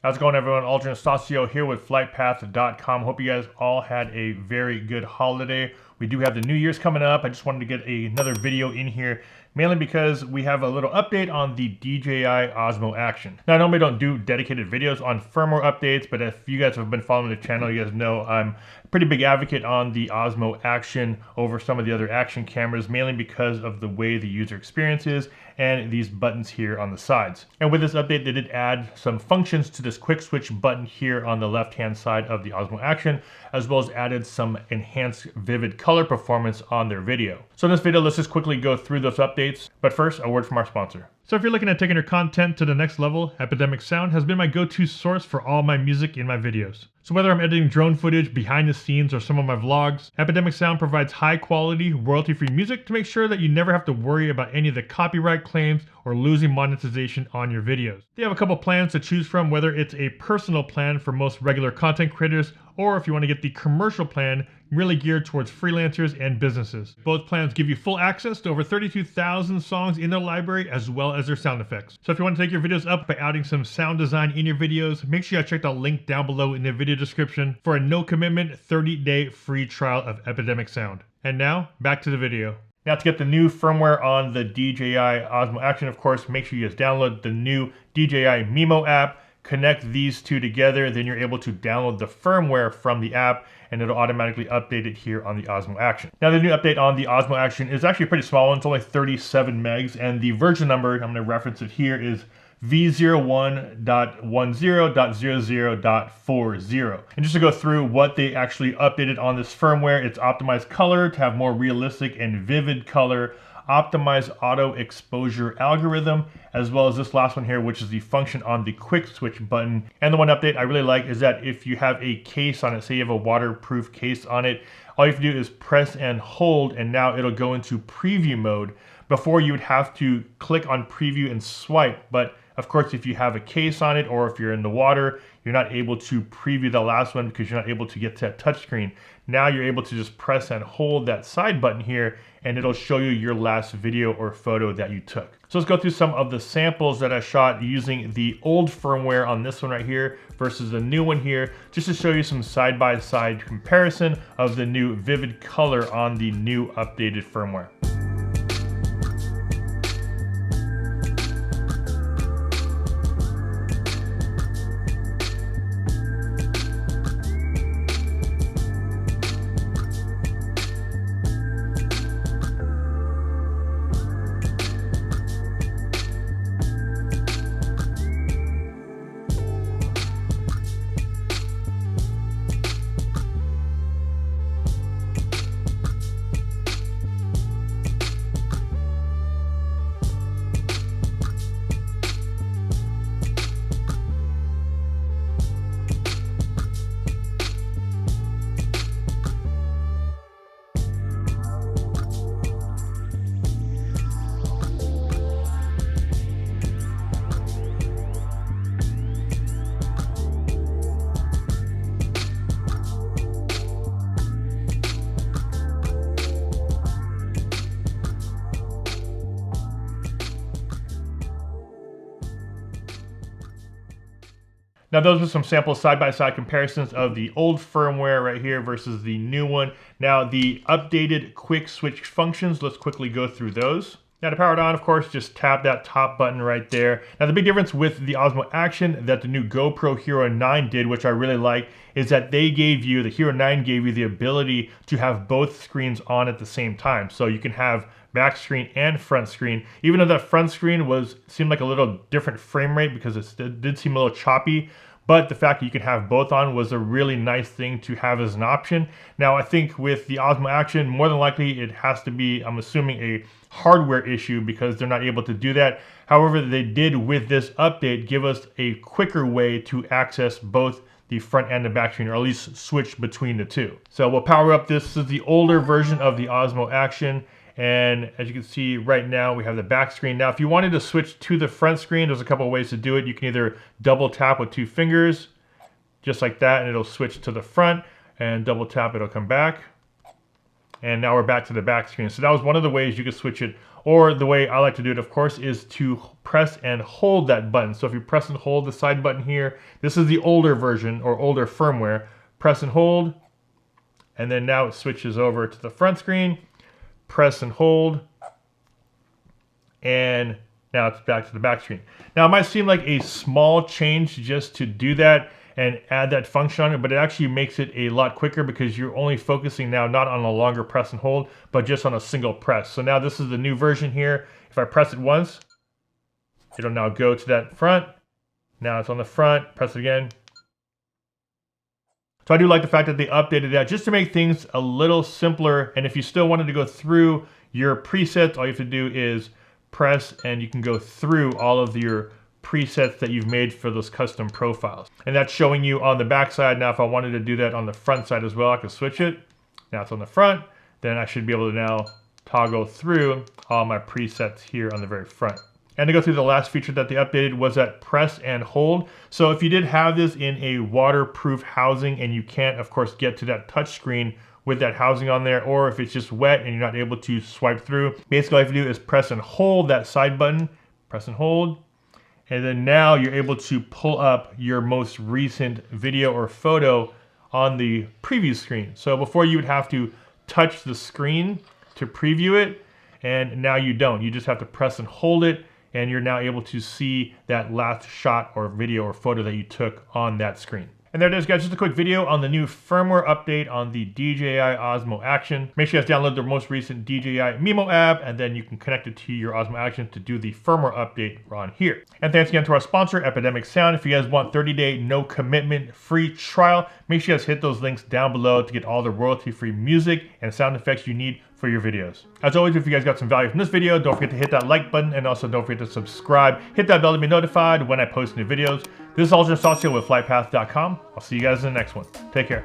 How's it going, everyone? Aldrin Stasio here with FlytPath.com. Hope you guys all had a very good holiday. We do have the New Year's coming up. I just wanted to get another video in here, mainly because we have a little update on the DJI Osmo Action. Now, I normally don't do dedicated videos on firmware updates, but if you guys have been following the channel, you guys know I'm a pretty big advocate on the Osmo Action over some of the other action cameras, mainly because of the way the user experience is and these buttons here on the sides. And with this update, they did add some functions to this QuickSwitch button here on the left-hand side of the Osmo Action, as well as added some enhanced vivid color performance on their video. So in this video, let's just quickly go through those updates. But first, a word from our sponsor. So if you're looking at taking your content to the next level, Epidemic Sound has been my go-to source for all my music in my videos. So whether I'm editing drone footage, behind the scenes, or some of my vlogs, Epidemic Sound provides high quality, royalty-free music to make sure that you never have to worry about any of the copyright claims or losing monetization on your videos. They have a couple plans to choose from, whether it's a personal plan for most regular content creators, or if you want to get the commercial plan, really geared towards freelancers and businesses. Both plans give you full access to over 32,000 songs in their library, as well as their sound effects. So if you want to take your videos up by adding some sound design in your videos, make sure you check the link down below in the video description for a no commitment 30-day free trial of Epidemic Sound. And now, back to the video. Now, to get the new firmware on the DJI Osmo Action, of course, make sure you guys download the new DJI Mimo App, connect these two together, then you're able to download the firmware from the app and it'll automatically update it here on the Osmo Action. Now, the new update on the Osmo Action is actually a pretty small one. It's only 37 megs, and the version number, I'm going to reference it here, is v01.10.00.40. And just to go through what they actually updated on this firmware, it's optimized color to have more realistic and vivid color, optimized auto exposure algorithm, as well as this last one here, which is the function on the quick switch button. And the one update I really like is that if you have a case on it, say you have a waterproof case on it, all you have to do is press and hold, and now it'll go into preview mode. Before, you would have to click on preview and swipe, but of course, if you have a case on it or if you're in the water, you're not able to preview the last one because you're not able to get to that touchscreen. Now you're able to just press and hold that side button here and it'll show you your last video or photo that you took. So let's go through some of the samples that I shot using the old firmware on this one right here versus the new one here, just to show you some side-by-side comparison of the new vivid color on the new updated firmware. Now, those are some sample side-by-side comparisons of the old firmware right here versus the new one. Now, the updated quick switch functions, let's quickly go through those. Now, to power it on, of course, just tap that top button right there. Now, the big difference with the Osmo Action that the new GoPro Hero 9 did, which I really like, is that the Hero 9 gave you the ability to have both screens on at the same time. So you can have back screen and front screen, even though that front screen seemed like a little different frame rate because it did seem a little choppy. But the fact that you can have both on was a really nice thing to have as an option. Now, I think with the Osmo Action, more than likely it has to be, I'm assuming, a hardware issue because they're not able to do that. However, they did with this update give us a quicker way to access both the front and the back screen, or at least switch between the two. So we'll power up this. This is the older version of the Osmo Action. And as you can see right now, we have the back screen. Now, if you wanted to switch to the front screen, there's a couple of ways to do it. You can either double tap with 2 fingers, just like that, and it'll switch to the front, and double tap, it'll come back. And now we're back to the back screen. So that was one of the ways you could switch it. Or the way I like to do it, of course, is to press and hold that button. So if you press and hold the side button here, this is the older version or older firmware. Press and hold, and then now it switches over to the front screen. Press and hold, and now it's back to the back screen. Now it might seem like a small change just to do that and add that function on it, but it actually makes it a lot quicker because you're only focusing now not on a longer press and hold, but just on a single press. So now this is the new version here. If I press it once, it'll now go to that front. Now it's on the front, press it again. So I do like the fact that they updated that just to make things a little simpler. And if you still wanted to go through your presets, all you have to do is press and you can go through all of your presets that you've made for those custom profiles. And that's showing you on the back side. Now, if I wanted to do that on the front side as well, I could switch it. Now it's on the front. Then I should be able to now toggle through all my presets here on the very front. And to go through the last feature that they updated was that press and hold. So if you did have this in a waterproof housing and you can't, of course, get to that touch screen with that housing on there, or if it's just wet and you're not able to swipe through, basically all you have to do is press and hold that side button, press and hold, and then now you're able to pull up your most recent video or photo on the preview screen. So before you would have to touch the screen to preview it, and now you don't. You just have to press and hold it, and you're now able to see that last shot or video or photo that you took on that screen. And there it is, guys, just a quick video on the new firmware update on the DJI Osmo Action. Make sure you guys download the most recent DJI Mimo app, and then you can connect it to your Osmo Action to do the firmware update on here. And thanks again to our sponsor, Epidemic Sound. If you guys want 30-day, no commitment, free trial, make sure you guys hit those links down below to get all the royalty-free music and sound effects you need for your videos. As always, if you guys got some value from this video, don't forget to hit that like button, and also don't forget to subscribe. Hit that bell to be notified when I post new videos. This is Algernon Saucio with FlytPath.com. I'll see you guys in the next one. Take care.